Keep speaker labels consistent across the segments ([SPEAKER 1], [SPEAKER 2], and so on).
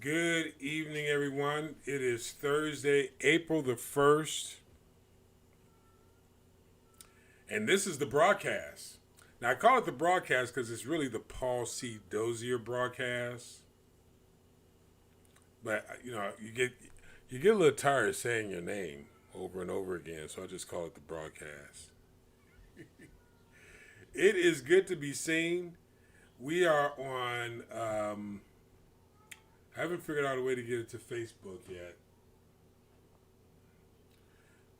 [SPEAKER 1] Good evening, everyone. It is Thursday, April the 1st, and this is the broadcast. Now, I call it the broadcast because it's really the Paul C. Dozier broadcast. But, you get a little tired of saying your name over and over again, so I just call it the broadcast. It is good to be seen. We are on, I haven't figured out a way to get it to Facebook yet.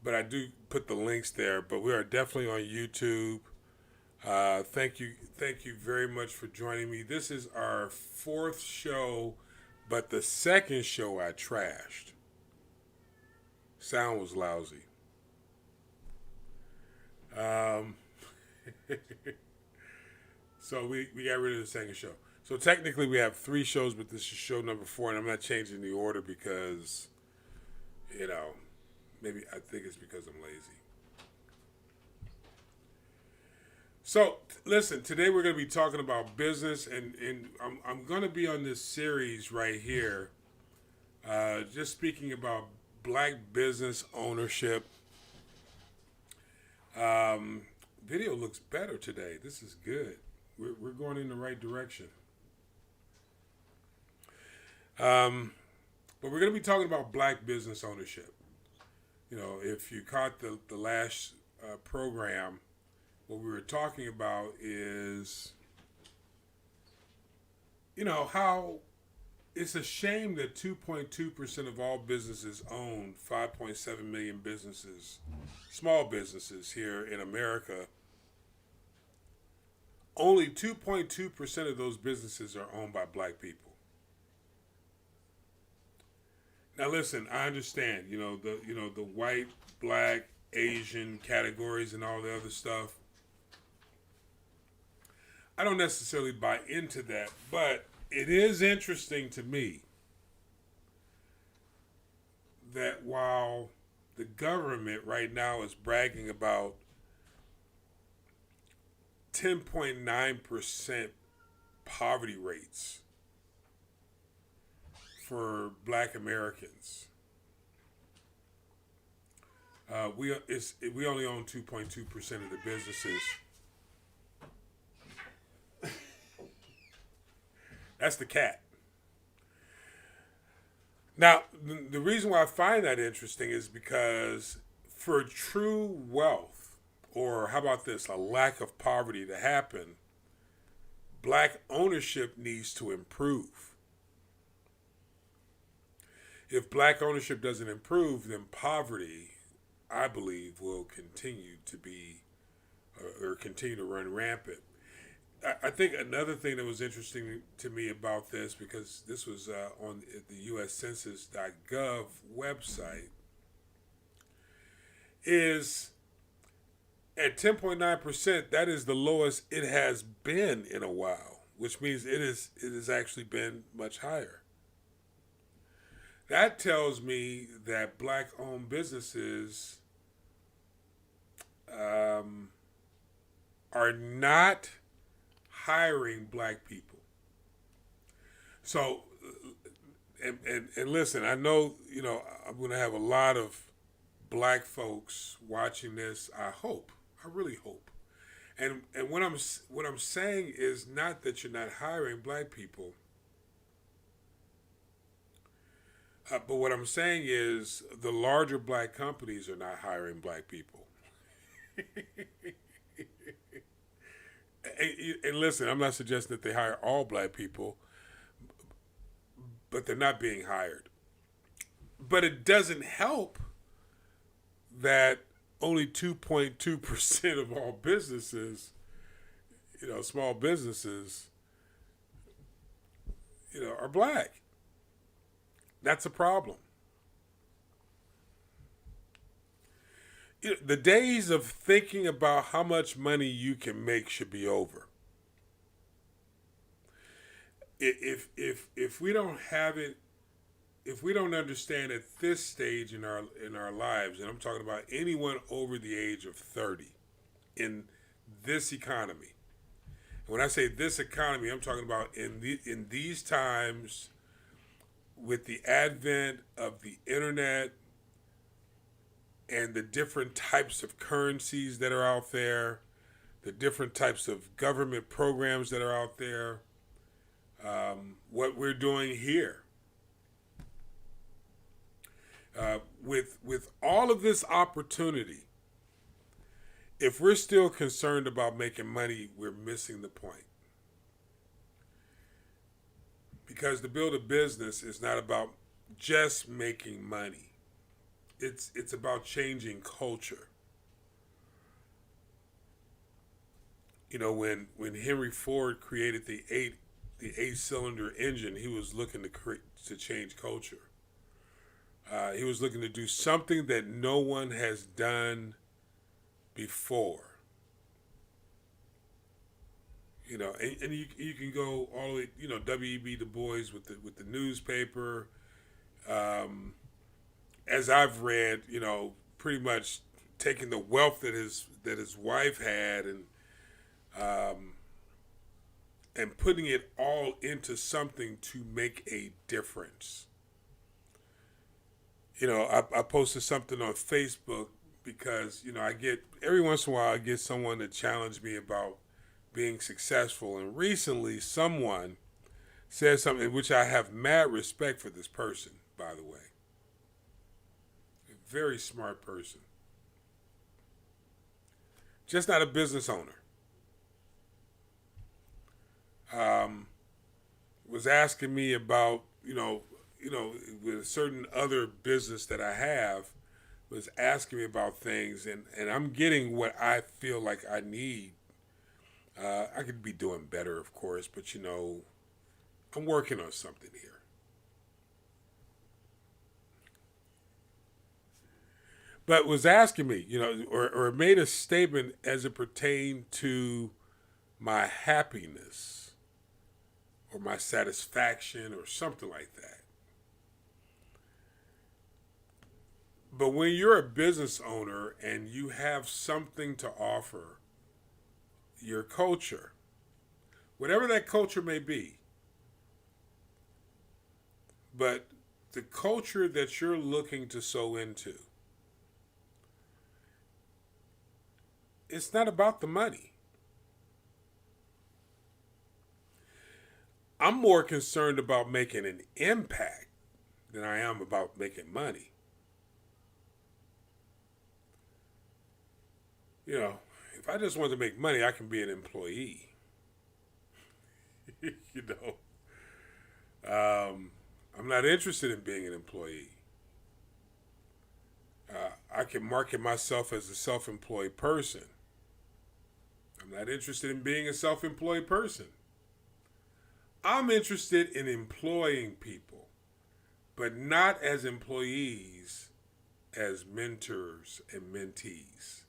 [SPEAKER 1] But I do put the links there. But we are definitely on YouTube. Thank you very much for joining me. This is our fourth show, but the second show I trashed. Sound was lousy. So we got rid of the second show. So technically we have three shows, but this is show number 4, and I'm not changing the order because, maybe I think it's because I'm lazy. So listen, today we're going to be talking about business, and I'm going to be on this series right here, just speaking about black business ownership. Video looks better today. This is good. We're going in the right direction. But we're going to be talking about black business ownership. If you caught the last program, what we were talking about is, how it's a shame that 2.2% of all businesses own 5.7 million businesses, small businesses here in America. Only 2.2% of those businesses are owned by black people. Now, listen, I understand, the white, black, Asian categories and all the other stuff. I don't necessarily buy into that, but it is interesting to me that while the government right now is bragging about 10.9% poverty rates for black Americans, we only own 2.2% of the businesses. That's the cat. Now, the reason why I find that interesting is because for true wealth, or how about this, a lack of poverty to happen, black ownership needs to improve. If black ownership doesn't improve, then poverty, I believe, will continue to be, or continue to run rampant. I think another thing that was interesting to me about this, because this was on the U.S. Census.gov website, is at 10.9%, that is the lowest it has been in a while, which means it has actually been much higher. That tells me that black-owned businesses are not hiring black people. So, and listen, I know, I'm going to have a lot of black folks watching this. I really hope. And what I'm saying is not that you're not hiring black people, but what I'm saying is the larger black companies are not hiring black people. And listen, I'm not suggesting that they hire all black people, but they're not being hired. But it doesn't help that only 2.2% of all businesses, small businesses, are black. That's a problem. The days of thinking about how much money you can make should be over. If we don't have it, if we don't understand at this stage in our lives, and I'm talking about anyone over the age of 30 in this economy. And when I say this economy, I'm talking about in these times with the advent of the internet and the different types of currencies that are out there, the different types of government programs that are out there, what we're doing here. With all of this opportunity, if we're still concerned about making money, we're missing the point. Because to build a business is not about just making money. It's about changing culture. You know, when Henry Ford created the eight cylinder engine, he was looking to change culture. He was looking to do something that no one has done before. You know, and you can go all the way, you know, W.E.B. Du Bois with the newspaper. As I've read, you know, pretty much taking the wealth that his wife had and putting it all into something to make a difference. You know, I posted something on Facebook because, you know, I get, every once in a while I get someone to challenge me about being successful. And recently someone said something which I have mad respect for this person, by the way. A very smart person. Just not a business owner. Was asking me about, you know, with a certain other business that I have, was asking me about things, and I'm getting what I feel like I need. I could be doing better, of course, but, you know, I'm working on something here. But was asking me, you know, or made a statement as it pertained to my happiness or my satisfaction or something like that. But when you're a business owner and you have something to offer your culture, whatever that culture may be, but the culture that you're looking to sow into, it's not about the money. I'm more concerned about making an impact than I am about making money. You know, if I just want to make money, I can be an employee. You know, I'm not interested in being an employee. I can market myself as a self-employed person. I'm not interested in being a self-employed person. I'm interested in employing people, but not as employees, as mentors and mentees.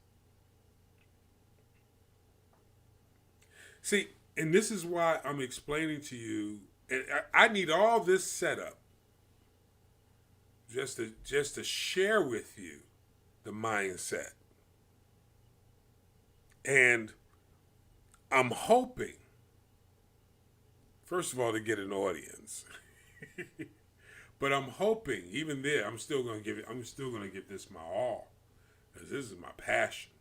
[SPEAKER 1] See, and this is why I'm explaining to you, and I need all this set up just to share with you the mindset. And I'm hoping, first of all, to get an audience. But I'm hoping, even there, I'm still gonna give this my all. Because this is my passion.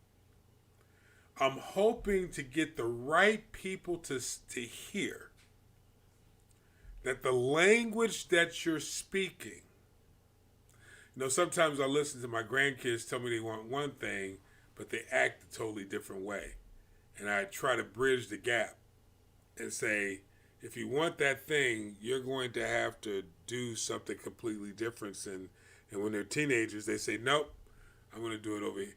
[SPEAKER 1] I'm hoping to get the right people to hear that the language that you're speaking, you know, sometimes I listen to my grandkids tell me they want one thing, but they act a totally different way. And I try to bridge the gap and say, if you want that thing, you're going to have to do something completely different. And when they're teenagers, they say, nope, I'm going to do it over here.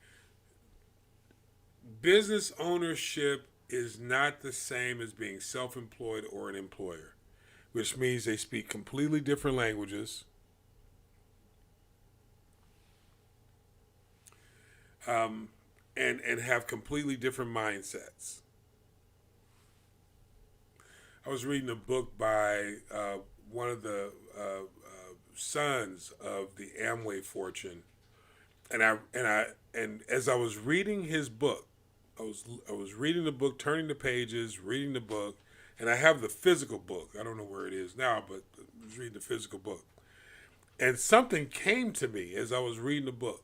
[SPEAKER 1] Business ownership is not the same as being self-employed or an employer, which means they speak completely different languages. And have completely different mindsets. I was reading a book by one of the sons of the Amway fortune, and as I was reading his book, I was reading the book, turning the pages, reading the book, and I have the physical book. I don't know where it is now, but I was reading the physical book. And something came to me as I was reading the book.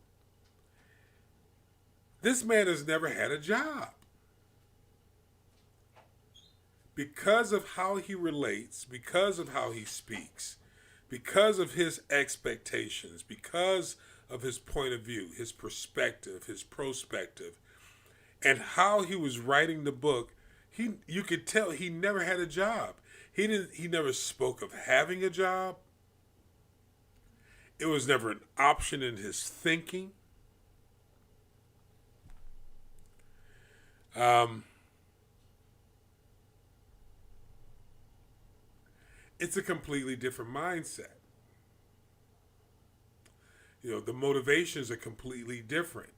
[SPEAKER 1] This man has never had a job. Because of how he relates, because of how he speaks, because of his expectations, because of his point of view, his perspective, his prospective, and how he was writing the book, you could tell he never had a job. He never spoke of having a job. It was never an option in his thinking. It's a completely different mindset. The motivations are completely different.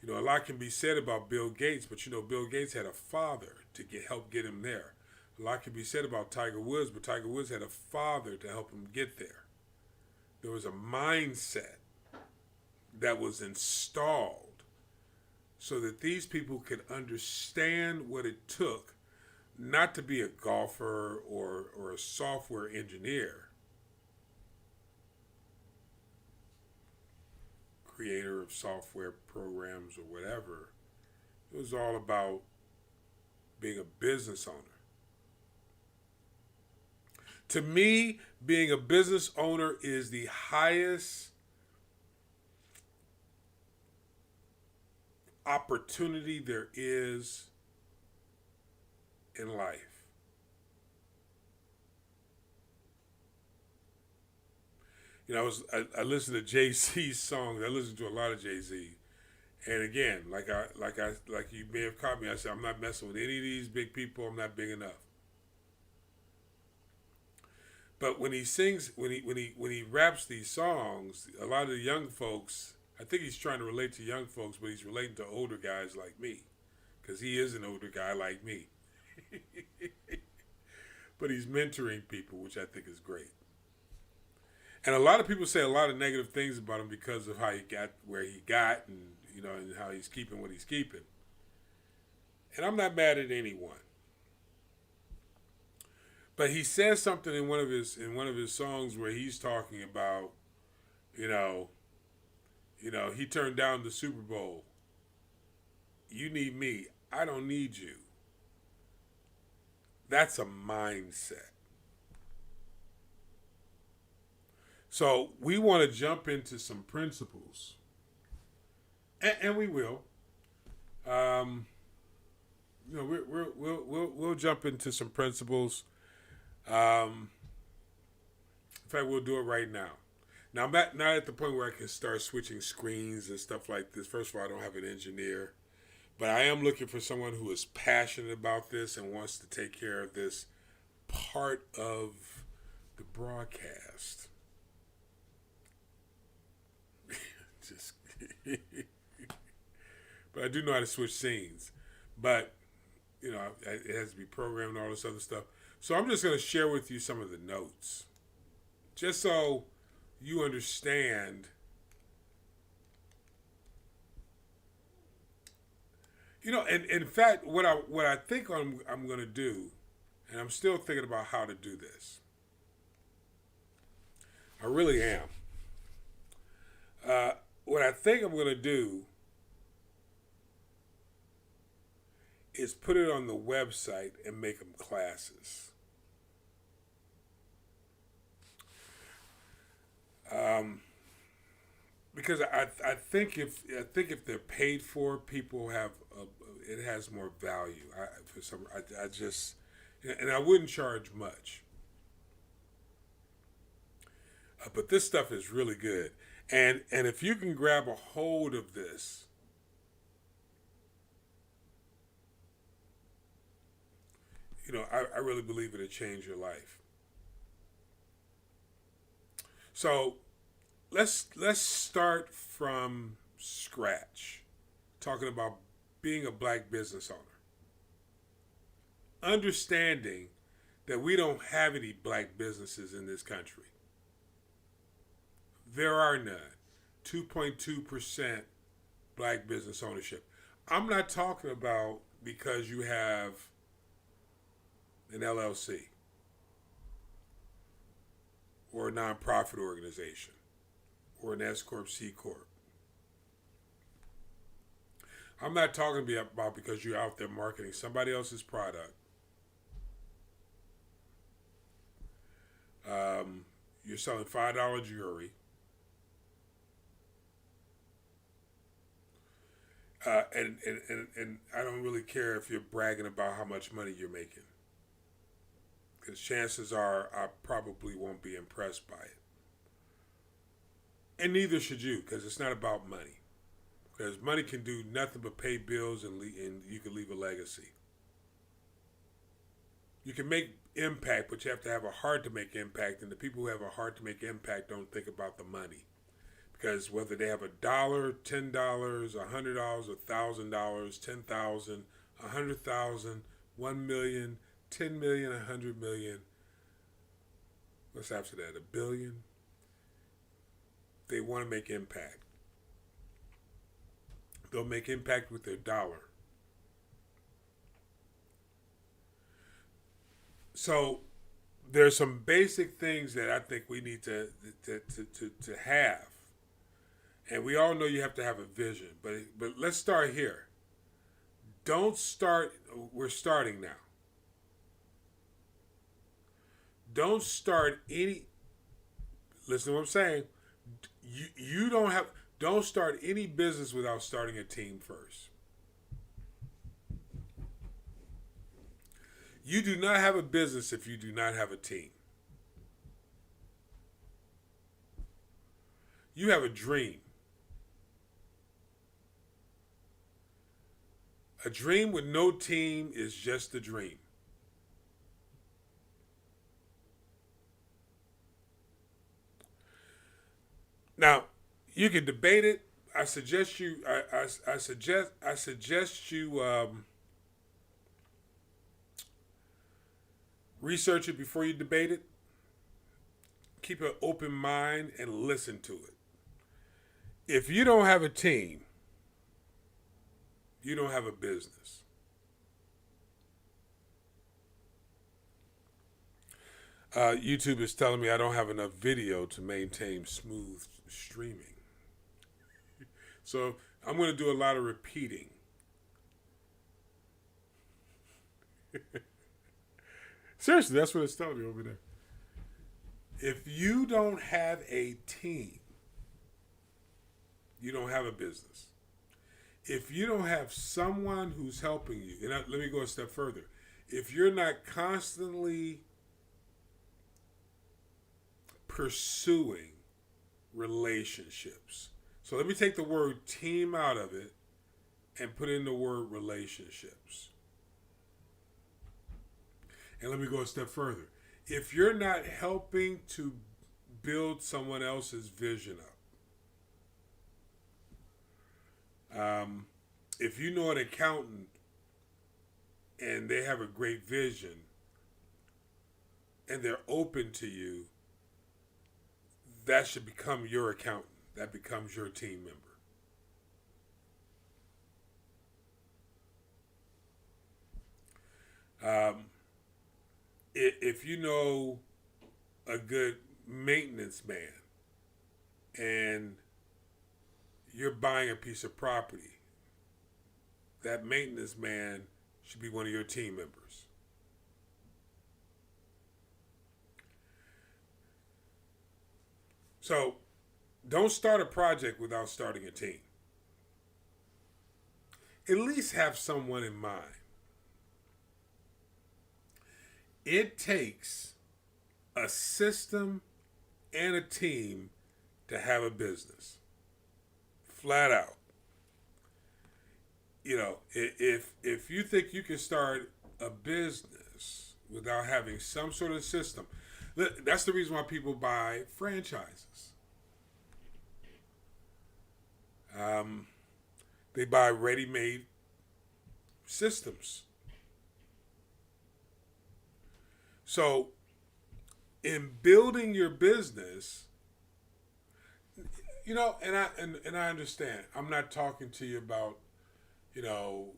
[SPEAKER 1] A lot can be said about Bill Gates, but Bill Gates had a father to help get him there. A lot can be said about Tiger Woods, but Tiger Woods had a father to help him get there. There was a mindset that was installed so that these people could understand what it took not to be a golfer or a software engineer, creator of software programs or whatever. It was all about being a business owner. To me, being a business owner is the highest opportunity there is in life. I listened to Jay-Z's songs. I listened to a lot of Jay-Z. And again, like you may have caught me, I said, I'm not messing with any of these big people. I'm not big enough. But when he sings, when he raps these songs, a lot of the young folks, I think he's trying to relate to young folks, but he's relating to older guys like me, because he is an older guy like me. But he's mentoring people, which I think is great. And a lot of people say a lot of negative things about him because of how he got where he got, and and how he's keeping what he's keeping. And I'm not mad at anyone. But he says something in one of his songs where he's talking about, he turned down the Super Bowl. You need me. I don't need you. That's a mindset. So we want to jump into some principles, and we will. We'll jump into some principles. In fact, we'll do it right now. Now, I'm not at the point where I can start switching screens and stuff like this. First of all, I don't have an engineer, but I am looking for someone who is passionate about this and wants to take care of this part of the broadcast. But I do know how to switch scenes. But, it has to be programmed and all this other stuff. So I'm just going to share with you some of the notes, just so you understand. And in fact, what I think I'm going to do, and I'm still thinking about how to do this. I really am. What I think I'm going to do is put it on the website and make them classes. Because I think if they're paid for, people have it has more value. I just, and I wouldn't charge much. But this stuff is really good. And if you can grab a hold of this, I really believe it'll change your life. So let's start from scratch, talking about being a black business owner. Understanding that we don't have any black businesses in this country. There are none. 2.2% black business ownership. I'm not talking about because you have an LLC. or a nonprofit organization or an S Corp, C Corp. I'm not talking about because you're out there marketing somebody else's product. You're selling $5 jewelry. And I don't really care if you're bragging about how much money you're making. Because chances are I probably won't be impressed by it. And neither should you, because it's not about money. Because money can do nothing but pay bills and you can leave a legacy. You can make impact, but you have to have a heart to make impact. And the people who have a heart to make impact don't think about the money. Because whether they have $1, $10, $100, $1,000, 10,000, 100,000, 1 million, 10 million, 100 million, what's after that? $1 billion? They want to make impact. They'll make impact with their dollar. So there's some basic things that I think we need to have. And we all know you have to have a vision, but let's start here. We're starting now. Don't start listen to what I'm saying. Don't start any business without starting a team first. You do not have a business if you do not have a team. You have a dream. A dream with no team is just a dream. Now, you can debate it. I suggest you research it before you debate it. Keep an open mind and listen to it. If you don't have a team, you don't have a business. YouTube is telling me I don't have enough video to maintain smooth streaming. So I'm going to do a lot of repeating. Seriously, that's what it's telling me over there. If you don't have a team, you don't have a business. If you don't have someone who's helping you, and let me go a step further. If you're not constantly pursuing relationships. So let me take the word team out of it and put in the word relationships. And let me go a step further. If you're not helping to build someone else's vision up, if you know an accountant and they have a great vision and they're open to you, that should become your accountant. That becomes your team member. If you know a good maintenance man and you're buying a piece of property, that maintenance man should be one of your team members. So don't start a project without starting a team. At least have someone in mind. It takes a system and a team to have a business. Flat out. You know, if you think you can start a business without having some sort of system, that's the reason why people buy franchises. They buy ready-made systems. So, in building your business, you know, and I understand. I'm not talking to you about, you know,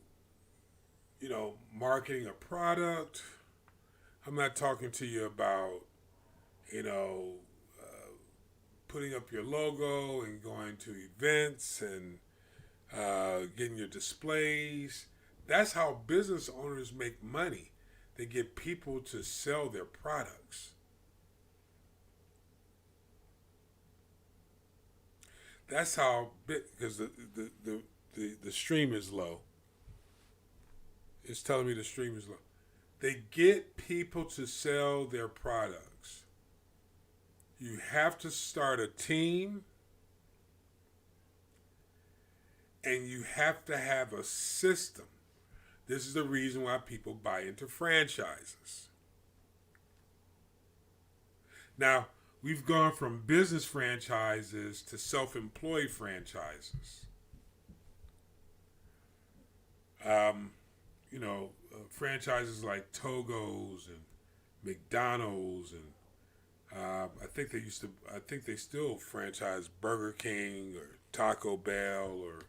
[SPEAKER 1] marketing a product. I'm not talking to you about, putting up your logo and going to events and getting your displays. That's how business owners make money. They get people to sell their products. That's how big, because the stream is low. It's telling me the stream is low. They get people to sell their products. You have to start a team, and you have to have a system. This is the reason why people buy into franchises. Now, we've gone from business franchises to self-employed franchises. Franchises like Togo's and McDonald's, and I think they still franchise Burger King or Taco Bell, or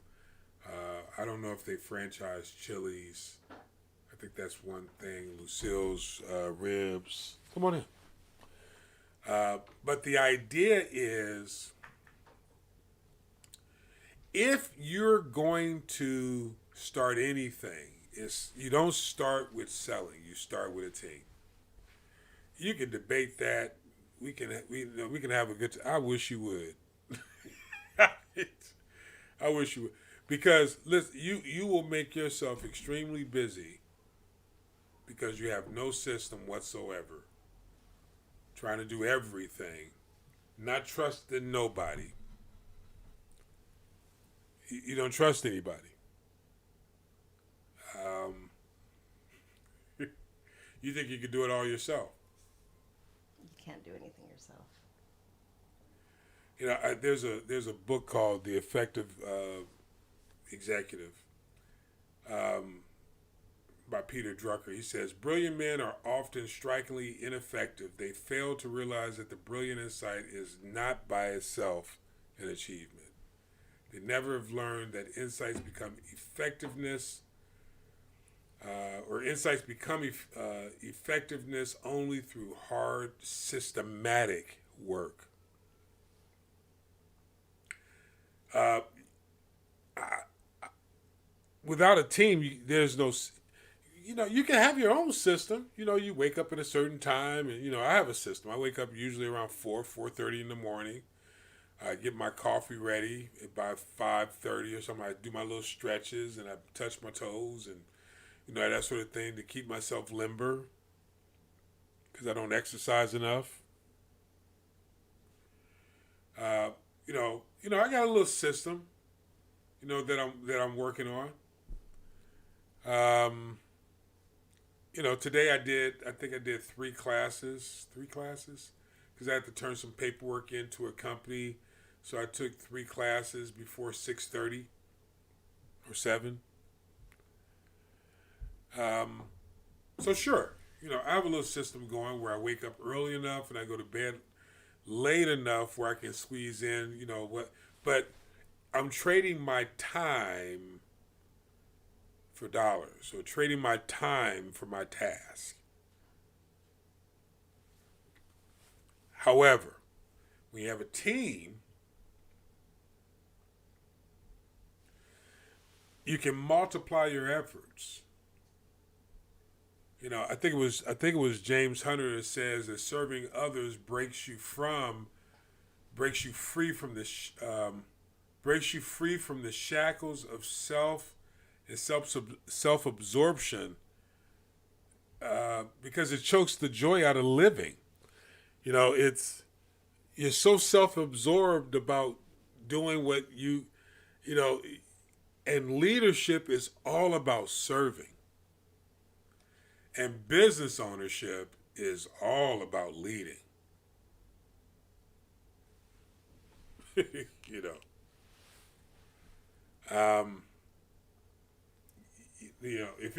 [SPEAKER 1] I don't know if they franchise Chili's. I think that's one thing. Lucille's Ribs. Come on in. But the idea is, if you're going to start anything, you don't start with selling. You start with a team. You can debate that. We can have a good time. I wish you would. I wish you would. Because listen, you will make yourself extremely busy because you have no system whatsoever. Trying to do everything, not trusting nobody. You don't trust anybody. You think you can do it all yourself.
[SPEAKER 2] You can't do anything yourself.
[SPEAKER 1] There's a book called The Effective Executive by Peter Drucker. He says, brilliant men are often strikingly ineffective. They fail to realize that the brilliant insight is not by itself an achievement. They never have learned that insights become effectiveness effectiveness only through hard, systematic work. Without a team, there's no... you can have your own system. You wake up at a certain time, and, I have a system. I wake up usually around 4:30 in the morning. I get my coffee ready by 5:30 or something. I do my little stretches, and I touch my toes, and, that sort of thing to keep myself limber, because I don't exercise enough. I got a little system, that I'm working on. Today I think I did three classes, because I had to turn some paperwork into a company. So I took 3 classes before 6:30 or 7. So sure, I have a little system going where I wake up early enough and I go to bed late enough where I can squeeze in, but I'm trading my time for dollars. So trading my time for my task. However, when you have a team, you can multiply your efforts. I think it was James Hunter that says that serving others breaks you free from the shackles of self and self-absorption, because it chokes the joy out of living. You're so self-absorbed about doing what and leadership is all about serving. And business ownership is all about leading. If you're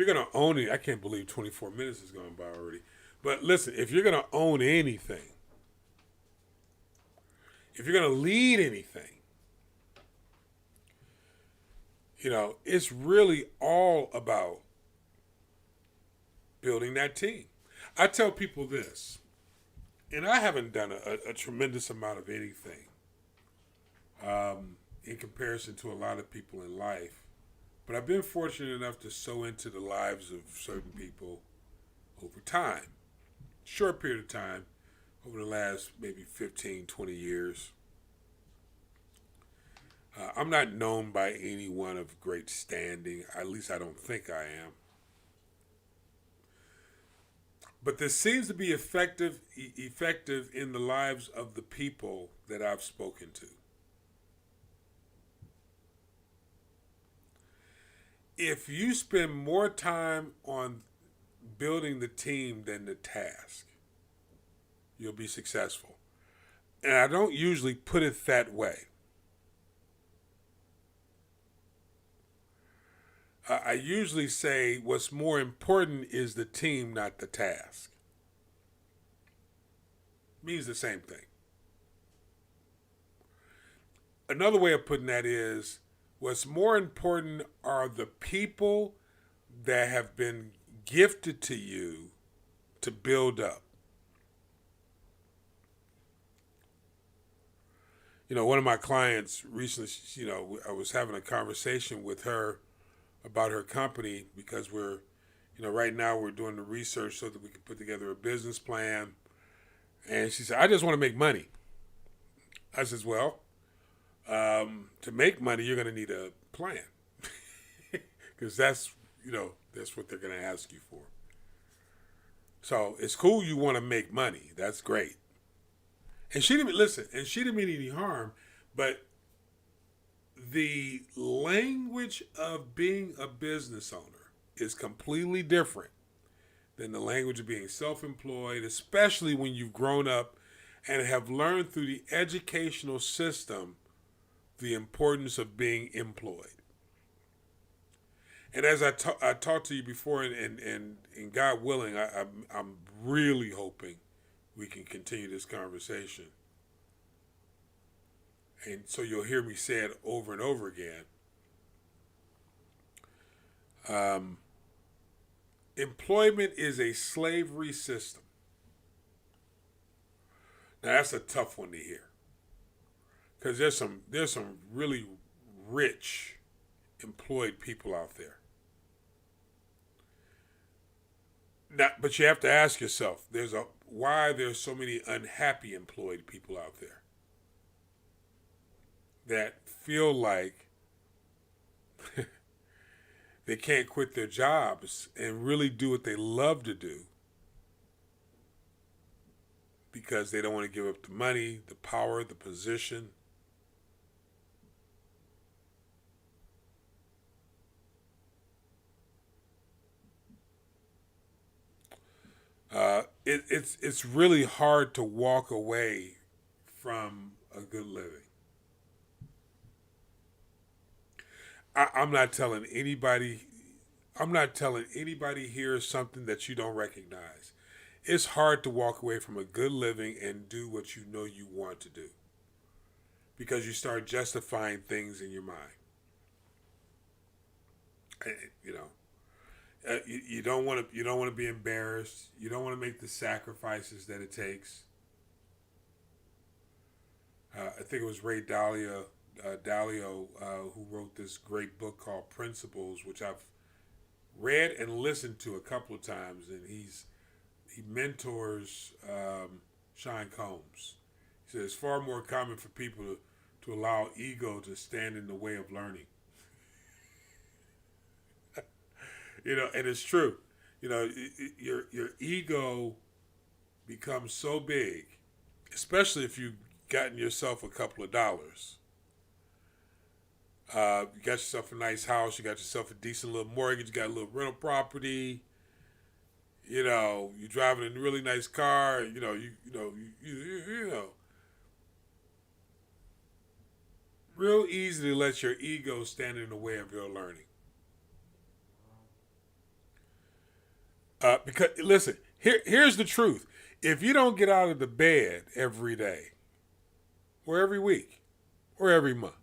[SPEAKER 1] going to own it, I can't believe 24 minutes has gone by already. But listen, if you're going to own anything, if you're going to lead anything, it's really all about building that team. I tell people this, and I haven't done a tremendous amount of anything. in comparison to a lot of people in life. But I've been fortunate enough to sow into the lives of certain people over time, short period of time, over the last maybe 15, 20 years. I'm not known by anyone of great standing, at least I don't think I am. But this seems to be effective in the lives of the people that I've spoken to. If you spend more time on building the team than the task, you'll be successful. And I don't usually put it that way. I usually say what's more important is the team, not the task. Means the same thing. Another way of putting that is what's more important are the people that have been gifted to you to build up. One of my clients recently, I was having a conversation with her about her company because right now we're doing the research so that we can put together a business plan. And she said, I just want to make money. I says, well, to make money, you're going to need a plan because that's what they're going to ask you for. So it's cool you want to make money. That's great. And she didn't mean any harm, but the language of being a business owner is completely different than the language of being self-employed, especially when you've grown up and have learned through the educational system the importance of being employed. And as I talked to you before, and God willing, I'm really hoping we can continue this conversation. And so you'll hear me say it over and over again. Employment is a slavery system. Now that's a tough one to hear, because there's some really rich employed people out there. Now, but you have to ask yourself, why there's so many unhappy employed people out there that feel like they can't quit their jobs and really do what they love to do because they don't want to give up the money, the power, the position. It's really hard to walk away from a good living. I'm not telling anybody here something that you don't recognize. It's hard to walk away from a good living and do what you know you want to do, because you start justifying things in your mind. You don't want to be embarrassed. You don't want to make the sacrifices that it takes. I think it was Ray Dalio who wrote this great book called Principles, which I've read and listened to a couple of times, and he mentors Sean Combs. He says it's far more common for people to allow ego to stand in the way of learning. And it's true. Your ego becomes so big, especially if you've gotten yourself a couple of dollars. You got yourself a nice house. You got yourself a decent little mortgage. You got a little rental property. You're driving a really nice car. Real easy to let your ego stand in the way of your learning. Because listen, here's the truth: if you don't get out of the bed every day, or every week, or every month,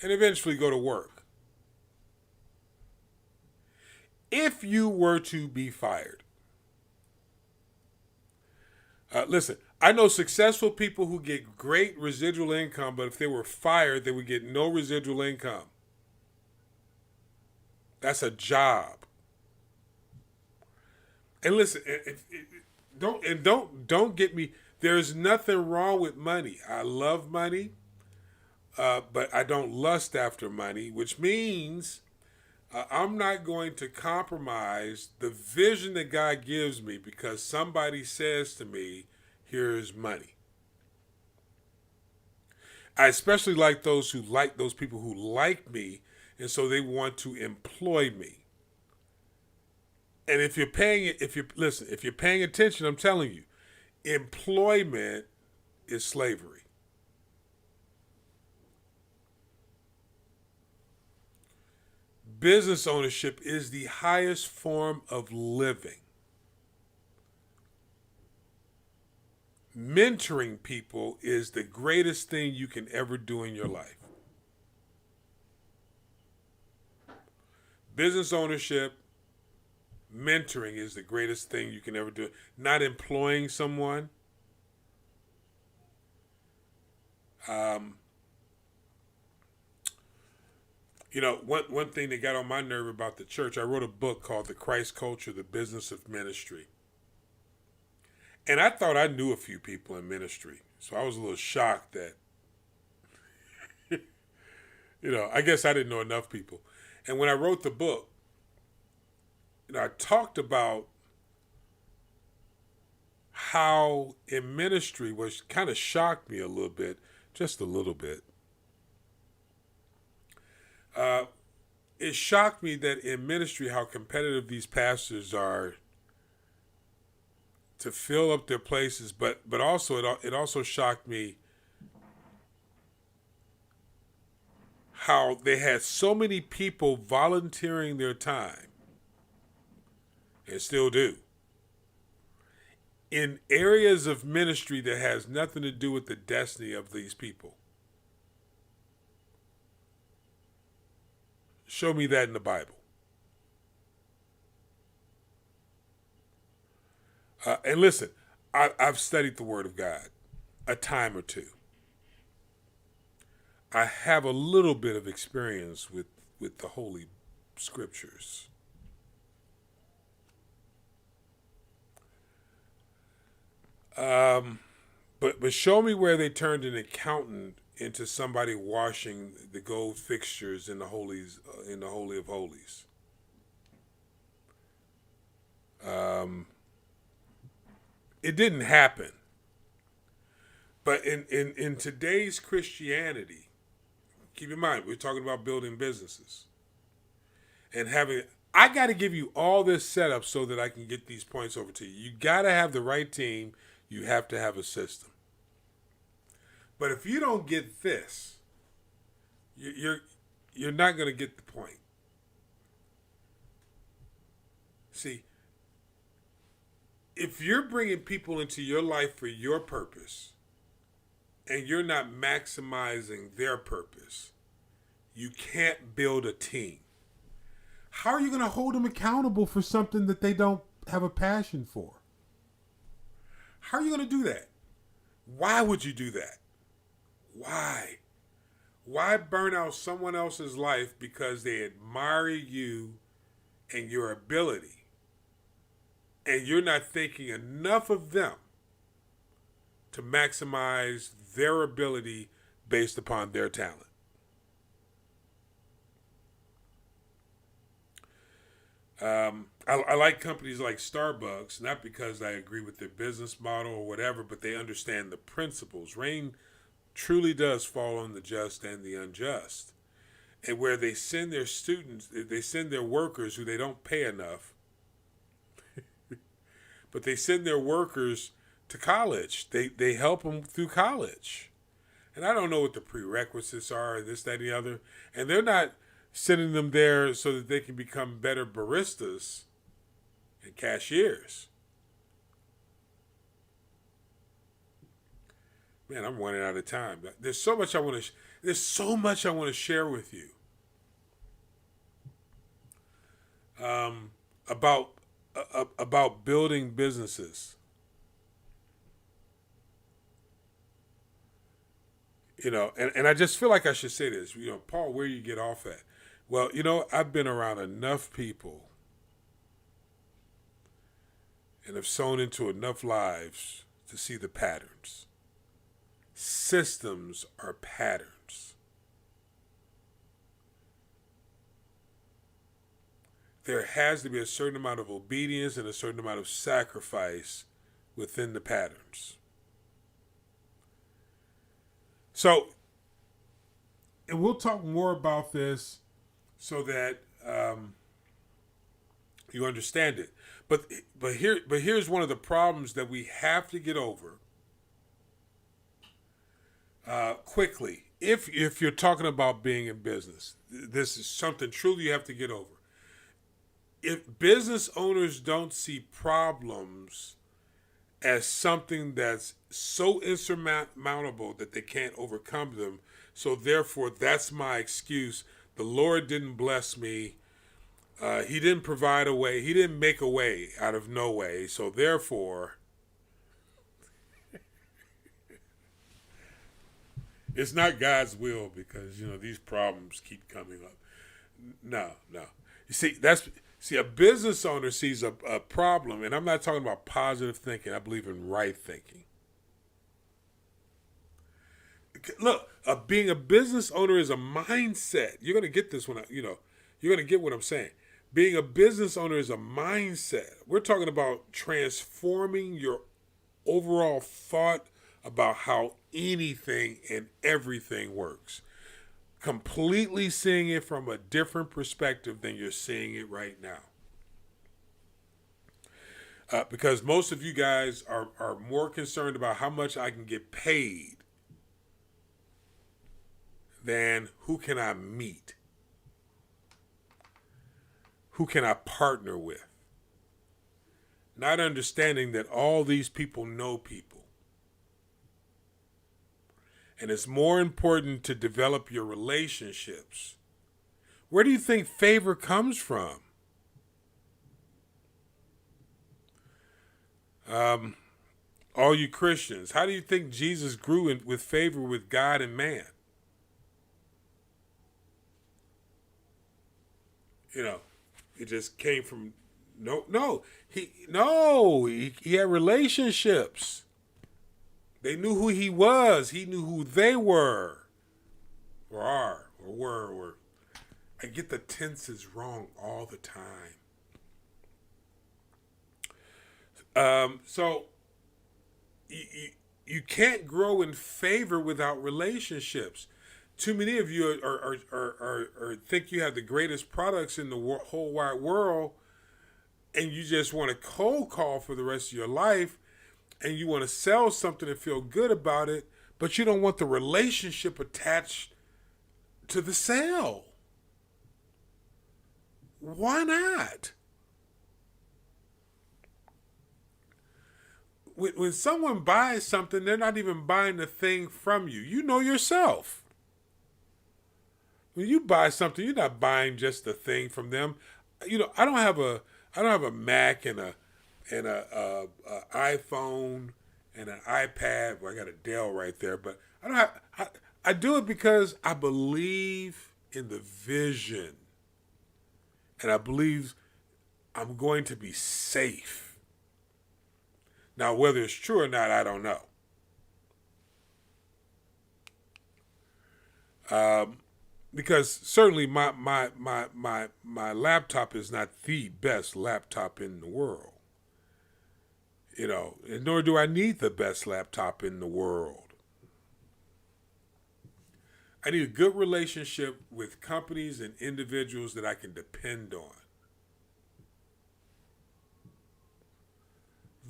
[SPEAKER 1] and eventually go to work, if you were to be fired, listen, I know successful people who get great residual income, but if they were fired, they would get no residual income. That's a job. And listen, don't get me. There's nothing wrong with money. I love money, but I don't lust after money, which means I'm not going to compromise the vision that God gives me because somebody says to me, "Here's money." I especially like those people who like me, and so they want to employ me. And if you're paying attention, I'm telling you, employment is slavery. Business ownership is the highest form of living. Mentoring people is the greatest thing you can ever do in your life. Business ownership, mentoring is the greatest thing you can ever do. Not employing someone. One thing that got on my nerve about the church, I wrote a book called The Christ Culture, The Business of Ministry. And I thought I knew a few people in ministry. So I was a little shocked that, I guess I didn't know enough people. And when I wrote the book, I talked about how in ministry, which kind of shocked me a little bit, just a little bit. It shocked me that in ministry, how competitive these pastors are to fill up their places, but also it also shocked me how they had so many people volunteering their time, and still do, in areas of ministry that has nothing to do with the destiny of these people. Show me that in the Bible. And listen, I've studied the Word of God a time or two. I have a little bit of experience with the Holy Scriptures. But show me where they turned an accountant into somebody washing the gold fixtures in the Holy of Holies. It didn't happen. But in today's Christianity, keep in mind, we're talking about building businesses. And I got to give you all this setup so that I can get these points over to you. You got to have the right team. You have to have a system. But if you don't get this, you're not going to get the point. See, if you're bringing people into your life for your purpose and you're not maximizing their purpose, you can't build a team. How are you going to hold them accountable for something that they don't have a passion for? How are you going to do that? Why would you do that? Why? Why burn out someone else's life because they admire you and your ability, and you're not thinking enough of them to maximize their ability based upon their talent? I like companies like Starbucks, not because I agree with their business model or whatever, but they understand the principles. Rain truly does fall on the just and the unjust. And where they send their students, they send their workers who they don't pay enough, but they send their workers to college. They help them through college. And I don't know what the prerequisites are, this, that, and the other. And they're not sending them there so that they can become better baristas and cashiers. Man, I'm running out of time. There's so much I want to share with you about building businesses. And I just feel like I should say this, Paul, where you get off at? Well, I've been around enough people and have sown into enough lives to see the patterns. Systems are patterns. There has to be a certain amount of obedience and a certain amount of sacrifice within the patterns. So, and we'll talk more about this so that you understand it. But here's one of the problems that we have to get over quickly. If you're talking about being in business, this is something truly you have to get over. If business owners don't see problems as something that's so insurmountable that they can't overcome them, so therefore that's my excuse. The Lord didn't bless me. He didn't provide a way. He didn't make a way out of no way. So therefore, it's not God's will because, these problems keep coming up. No. You see, a business owner sees a problem, and I'm not talking about positive thinking. I believe in right thinking. Look, being a business owner is a mindset. You're going to get this when you're going to get what I'm saying. Being a business owner is a mindset. We're talking about transforming your overall thought about how anything and everything works. Completely seeing it from a different perspective than you're seeing it right now. Because most of you guys are more concerned about how much I can get paid than who can I meet? Who can I partner with? Not understanding that all these people know people. And it's more important to develop your relationships. Where do you think favor comes from? All you Christians, how do you think Jesus grew with favor with God and man? It just came from he had relationships. They knew who he was. He knew who they were, or are, or were, or I get the tenses wrong all the time. So you can't grow in favor without relationships. Too many of you are think you have the greatest products in the whole wide world, and you just want to cold call for the rest of your life, and you want to sell something and feel good about it, but you don't want the relationship attached to the sale. Why not? When someone buys something, they're not even buying the thing from you. You know yourself. When you buy something, you're not buying just the thing from them. I don't have a Mac and a iPhone and an iPad. Well, I got a Dell right there, but I do it because I believe in the vision, and I believe I'm going to be safe. Now, whether it's true or not, I don't know. Because certainly my laptop is not the best laptop in the world. And nor do I need the best laptop in the world. I need a good relationship with companies and individuals that I can depend on.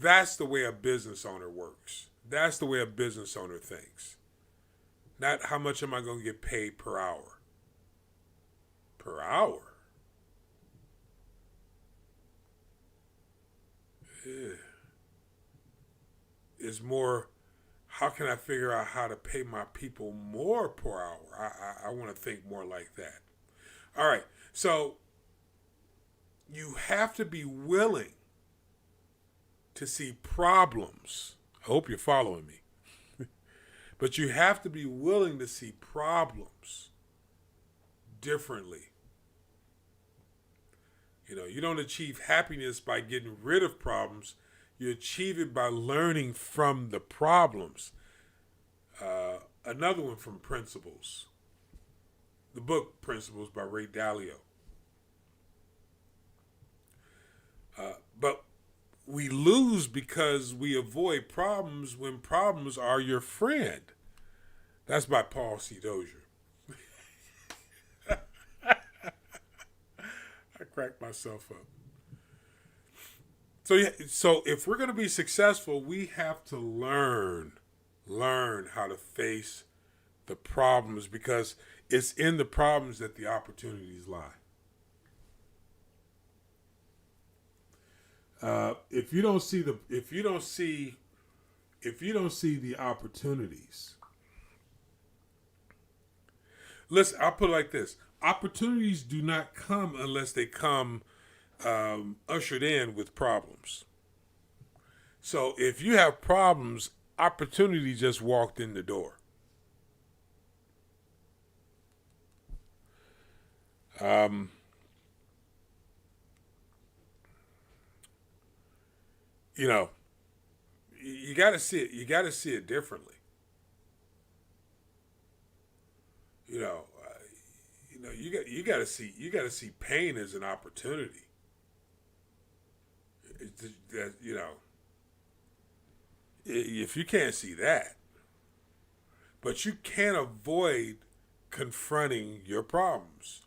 [SPEAKER 1] That's the way a business owner works. That's the way a business owner thinks. Not how much am I going to get paid per hour. Per hour? It's more, how can I figure out how to pay my people more per hour? I want to think more like that. All right, so you have to be willing to see problems. I hope you're following me. But you have to be willing to see problems differently. You don't achieve happiness by getting rid of problems. You achieve it by learning from the problems. Another one from Principles. The book Principles by Ray Dalio. But we lose because we avoid problems when problems are your friend. That's by Paul C. Dozier. I cracked myself up. So if we're going to be successful, we have to learn how to face the problems, because it's in the problems that the opportunities lie. If you don't see the opportunities, listen, I'll put it like this: opportunities do not come unless they come ushered in with problems. So if you have problems, opportunity just walked in the door. You got to see it. You got to see it differently. You got to see pain as an opportunity. If you can't see that, but you can't avoid confronting your problems.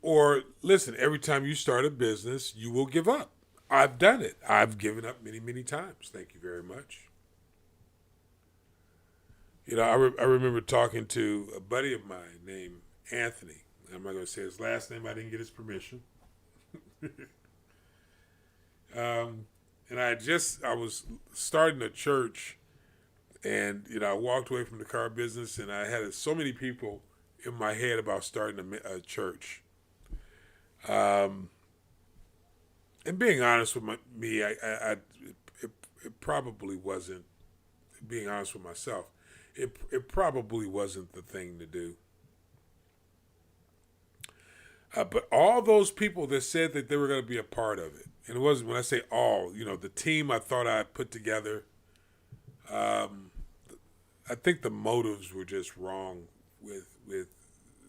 [SPEAKER 1] Or listen, every time you start a business, you will give up. I've done it. I've given up many, many times. Thank you very much. I remember talking to a buddy of mine named Anthony. I'm not going to say his last name. I didn't get his permission. And I was starting a church, and I walked away from the car business, and I had so many people in my head about starting a church. And being honest with me, it probably wasn't. Being honest with myself, it probably wasn't the thing to do. But all those people that said that they were going to be a part of it, and it wasn't, when I say all, the team I thought I put together, I think the motives were just wrong with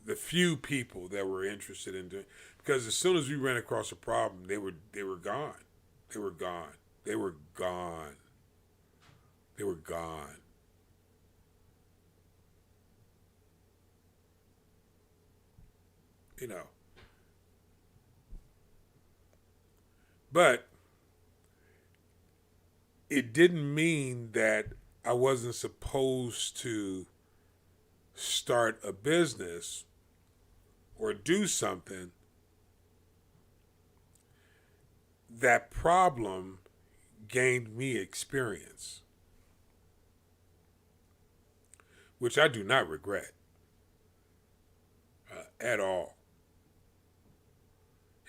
[SPEAKER 1] the few people that were interested in doing. Because as soon as we ran across a problem, they were gone. They were gone. They were gone. They were gone. But it didn't mean that I wasn't supposed to start a business or do something. That problem gained me experience, which I do not regret at all.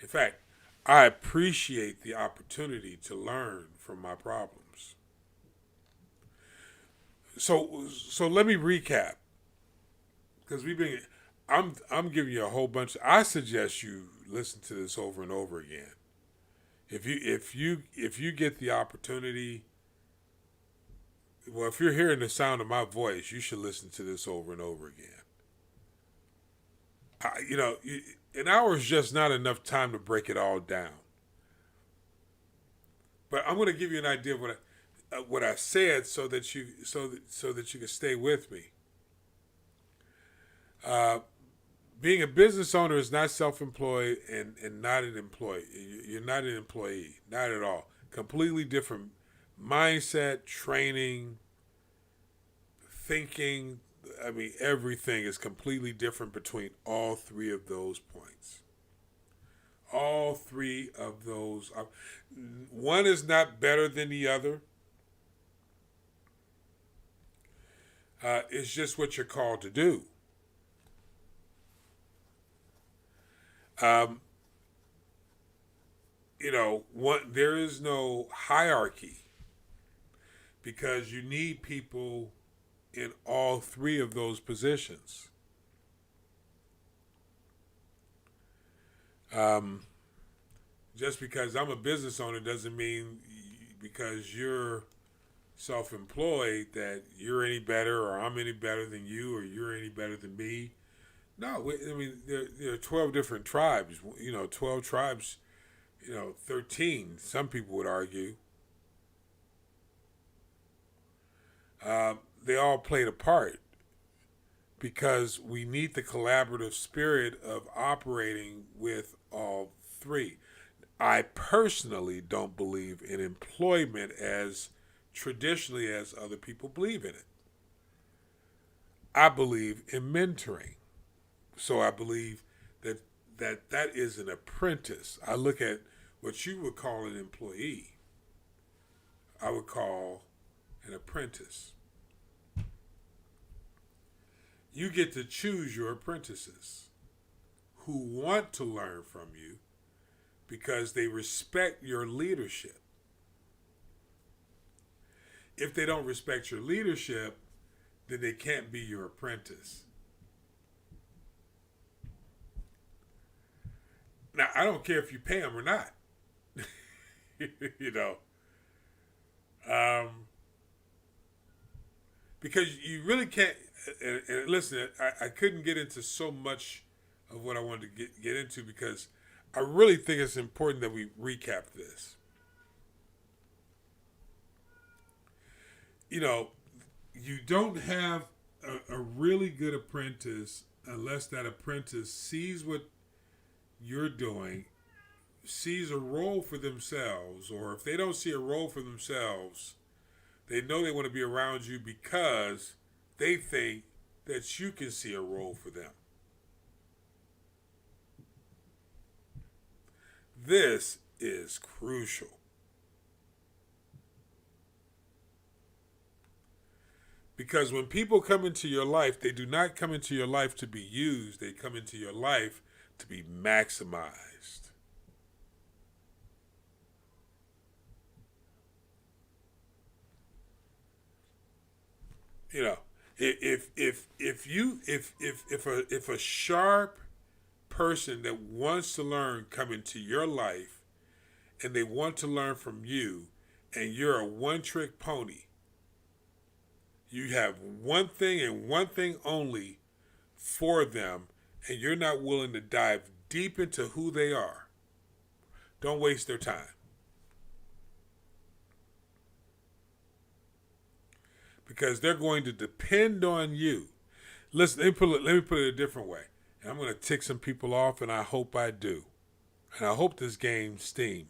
[SPEAKER 1] In fact, I appreciate the opportunity to learn from my problems. So let me recap, because I'm giving you a whole bunch. I suggest you listen to this over and over again. If you get the opportunity, well, if you're hearing the sound of my voice, you should listen to this over and over again. An hour is just not enough time to break it all down. But I'm going to give you an idea of what I said, so that you can stay with me. Being a business owner is not self-employed and not an employee. You're not an employee, not at all. Completely different mindset, training, thinking. I mean, everything is completely different between all three of those points. All three of those. One is not better than the other. It's just what you're called to do. There is no hierarchy because you need people in all three of those positions. Just because I'm a business owner doesn't mean because you're self-employed that you're any better or I'm any better than you or you're any better than me. No, I mean, there are 12 different tribes. 12 tribes, 13, some people would argue. They all played a part because we need the collaborative spirit of operating with all three. I personally don't believe in employment as traditionally as other people believe in it. I believe in mentoring. So I believe that is an apprentice. I look at what you would call an employee. I would call an apprentice. You get to choose your apprentices who want to learn from you because they respect your leadership. If they don't respect your leadership, then they can't be your apprentice. Now, I don't care if you pay them or not. Because you really can't. And listen, I couldn't get into so much of what I wanted to get into because I really think it's important that we recap this. You don't have a really good apprentice unless that apprentice sees what you're doing, sees a role for themselves, or if they don't see a role for themselves, they know they want to be around you because they think that you can see a role for them. This is crucial. Because when people come into your life, they do not come into your life to be used. They come into your life to be maximized. If a sharp person that wants to learn come into your life and they want to learn from you and you're a one-trick pony, you have one thing and one thing only for them, and you're not willing to dive deep into who they are, don't waste their time. Because they're going to depend on you. Listen, let me put it a different way. And I'm going to tick some people off, and I hope I do. And I hope this gains steam.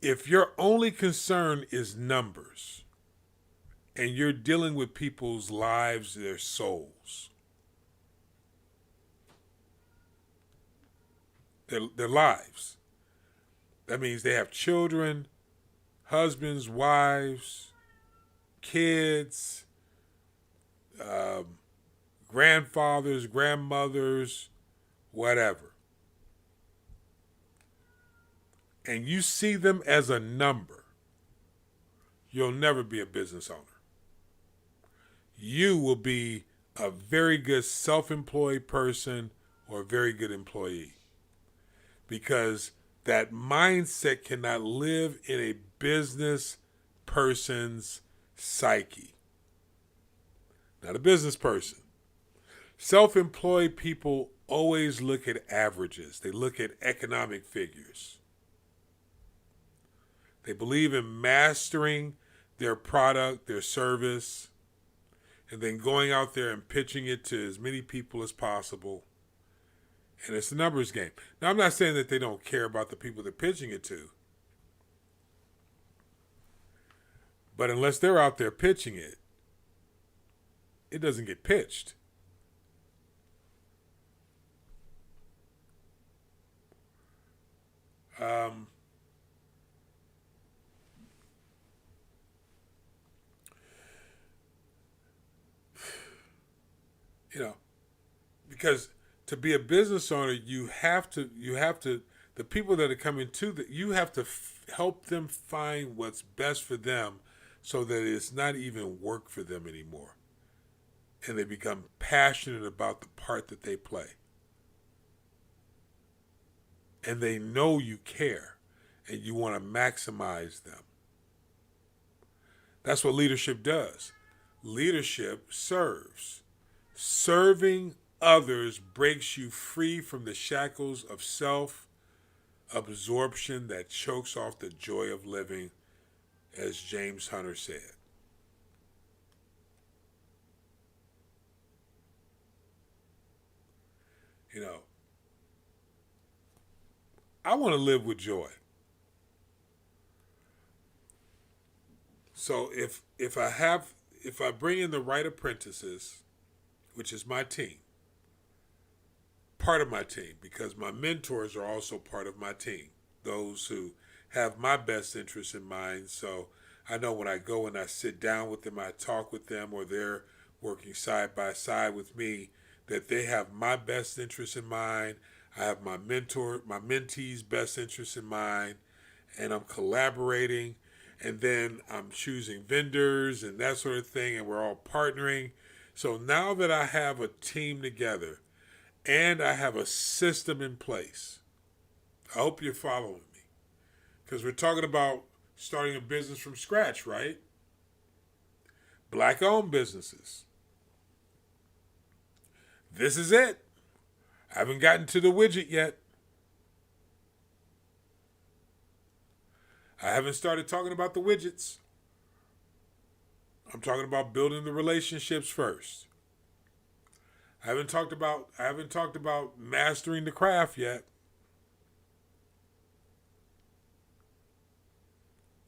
[SPEAKER 1] If your only concern is numbers, and you're dealing with people's lives, their souls, their lives. That means they have children, husbands, wives, kids, grandfathers, grandmothers, whatever. And you see them as a number, you'll never be a business owner. You will be a very good self-employed person or a very good employee. Because that mindset cannot live in a business person's psyche. Not a business person. Self-employed people always look at averages. They look at economic figures. They believe in mastering their product, their service, and then going out there and pitching it to as many people as possible. And it's a numbers game. Now, I'm not saying that they don't care about the people they're pitching it to. But unless they're out there pitching it, it doesn't get pitched. Because to be a business owner, you have to, the people that are coming to you have to help them find what's best for them so that it's not even work for them anymore. And they become passionate about the part that they play. And they know you care and you want to maximize them. That's what leadership does. Leadership serves. Serving others breaks you free from the shackles of self-absorption that chokes off the joy of living, as James Hunter said. You know, I want to live with joy. So if I bring in the right apprentices, which is my team, part of my team, because my mentors are also part of my team, those who have my best interests in mind. So I know when I go and I sit down with them, I talk with them, or they're working side by side with me, that they have my best interests in mind. I have my mentee's best interests in mind, and I'm collaborating, and then I'm choosing vendors and that sort of thing, and we're all partnering. So now that I have a team together and I have a system in place, I hope you're following me, because we're talking about starting a business from scratch, right? Black-owned businesses. This is it. I haven't gotten to the widget yet. I haven't started talking about the widgets. I'm talking about building the relationships first. I haven't talked about mastering the craft yet.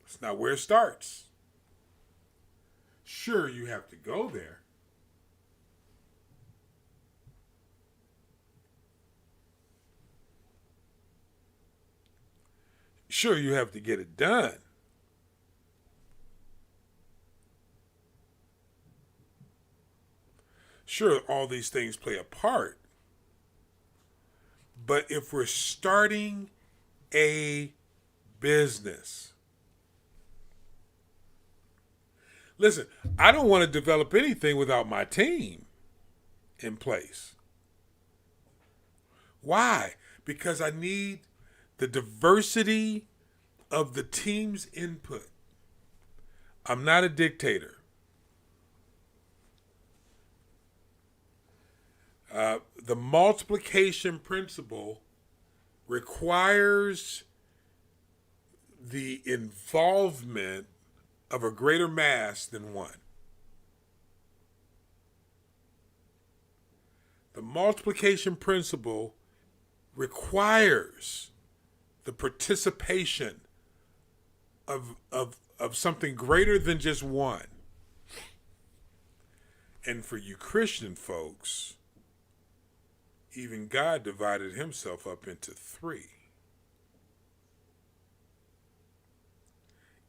[SPEAKER 1] It's not where it starts. Sure, you have to go there. Sure, you have to get it done. Sure, all these things play a part. But if we're starting a business, listen, I don't want to develop anything without my team in place. Why? Because I need the diversity of the team's input. I'm not a dictator. The multiplication principle requires the involvement of a greater mass than one. The multiplication principle requires the participation of something greater than just one. And for you Christian folks, even God divided himself up into three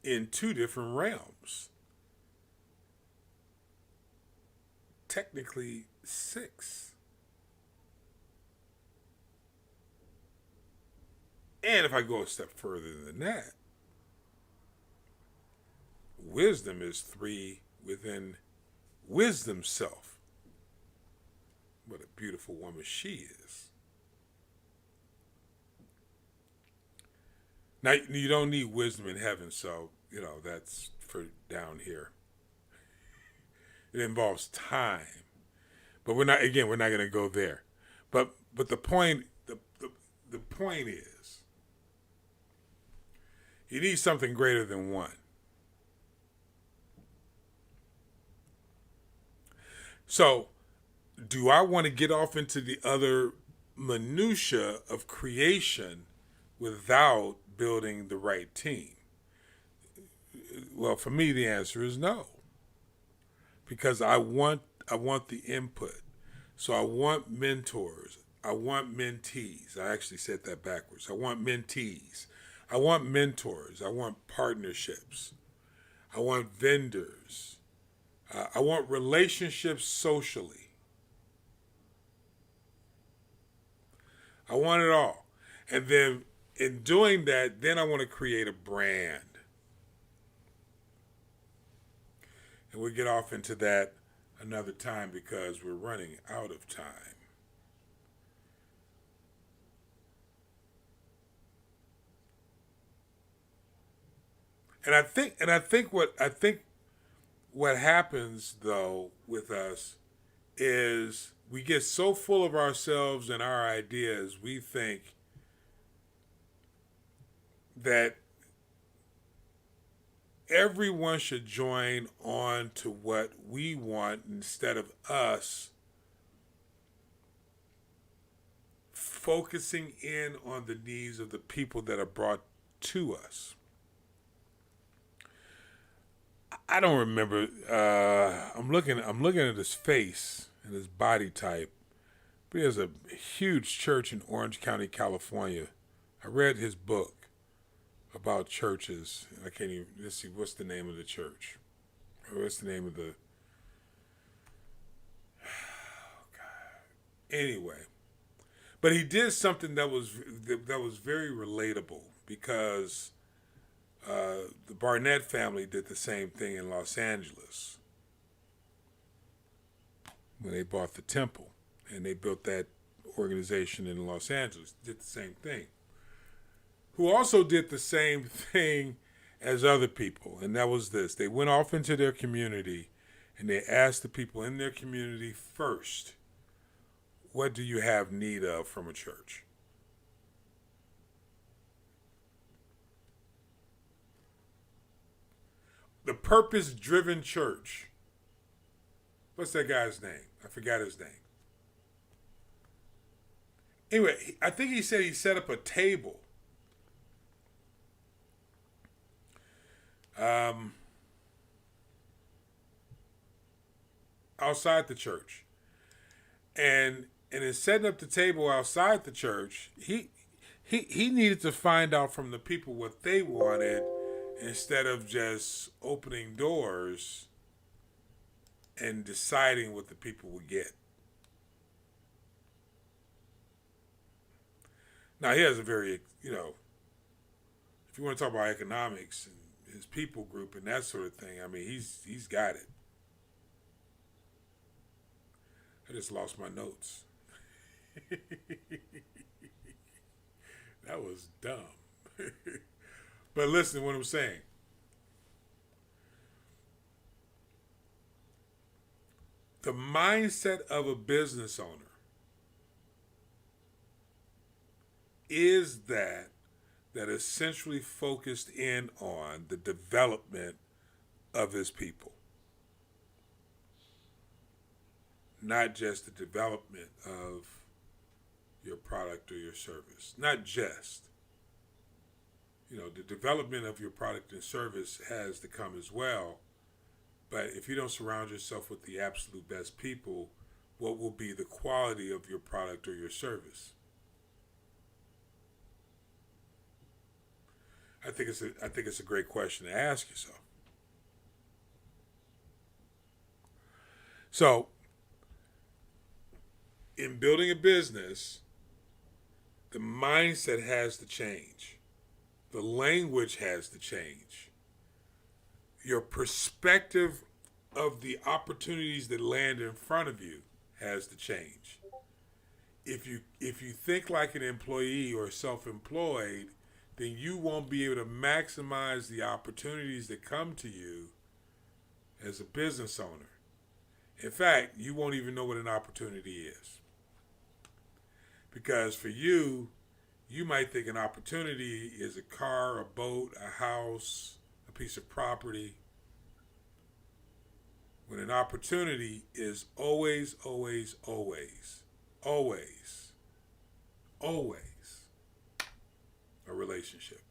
[SPEAKER 1] in two different realms. Technically 6. And if I go a step further than that, wisdom is 3 within wisdom's self. What a beautiful woman she is. Now, you don't need wisdom in heaven, so, that's for down here. It involves time. But we're not going to go there. But the point is, you need something greater than one. So, do I want to get off into the other minutia of creation without building the right team? Well, for me, the answer is no. Because I want the input. So I want mentors. I want mentees. I actually said that backwards. I want mentees. I want mentors. I want partnerships. I want vendors. I want relationships socially. I want it all. And then in doing that, then I want to create a brand. And we'll get off into that another time because we're running out of time. And I think what happens though with us is we get so full of ourselves and our ideas, we think that everyone should join on to what we want instead of us focusing in on the needs of the people that are brought to us. I don't remember. I'm looking at his face and his body type. But he has a huge church in Orange County, California. I read his book about churches. I can't even. Let's see. What's the name of the church? Or what's the name of the? Oh God. Anyway, but he did something that was very relatable because. The Barnett family did the same thing in Los Angeles when they bought the temple, and they built that organization in Los Angeles. Did the same thing. Who also did the same thing as other people, and that was this: they went off into their community, and they asked the people in their community first, "What do you have need of from a church?" The purpose-driven church. What's that guy's name? I forgot his name. Anyway, I think he said he set up a table. Outside the church. And in setting up the table outside the church, he needed to find out from the people what they wanted instead of just opening doors and deciding what the people would get. Now, he has a very, if you want to talk about economics and his people group and that sort of thing, I mean, he's got it. I just lost my notes. That was dumb. But listen to what I'm saying. The mindset of a business owner is that essentially focused in on the development of his people. Not just the development of your product or your service. Not just. The development of your product and service has to come as well. But if you don't surround yourself with the absolute best people, what will be the quality of your product or your service? I think it's a great question to ask yourself. So, in building a business, the mindset has to change. The language has to change. Your perspective of the opportunities that land in front of you has to change. If you think like an employee or self-employed, then you won't be able to maximize the opportunities that come to you as a business owner. In fact, you won't even know what an opportunity is. Because for you, you might think an opportunity is a car, a boat, a house, a piece of property. When an opportunity is always, always, always, always, always a relationship.